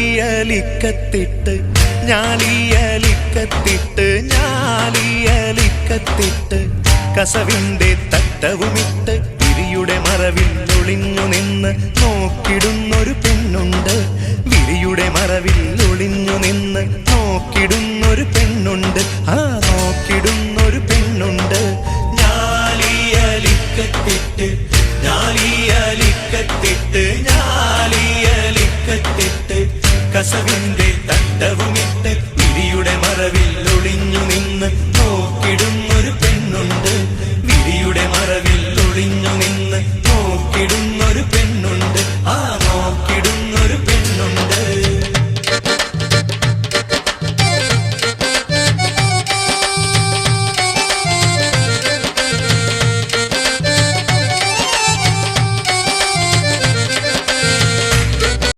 ഞാലിയലിക്കത്തിട്ട് ഞാലിയലിക്കത്തിട്ട് ഞാലിയലിക്കത്തിട്ട് കസവിന്റെ തട്ടവുമിട്ട് വിരിയുടെ മറവിൽ ഒളിഞ്ഞു നിന്ന് നോക്കിടുന്നൊരു പെണ്ണുണ്ട്. വിരിയുടെ മറവിൽ ഒളിഞ്ഞു നിന്ന് നോക്കിടുന്നൊരു പെണ്ണുണ്ട്. ആ നോക്കിടുന്നൊരു പെണ്ണുണ്ട്. ഞാലിയലിക്കത്തിട്ട് ഞാലിയലിക്കത്തിട്ട് ഞാലിയലിക്കത്തിട്ട് കസവിന്റെ തട്ടവുമിട്ട് വിരിയുടെ മറവിൽ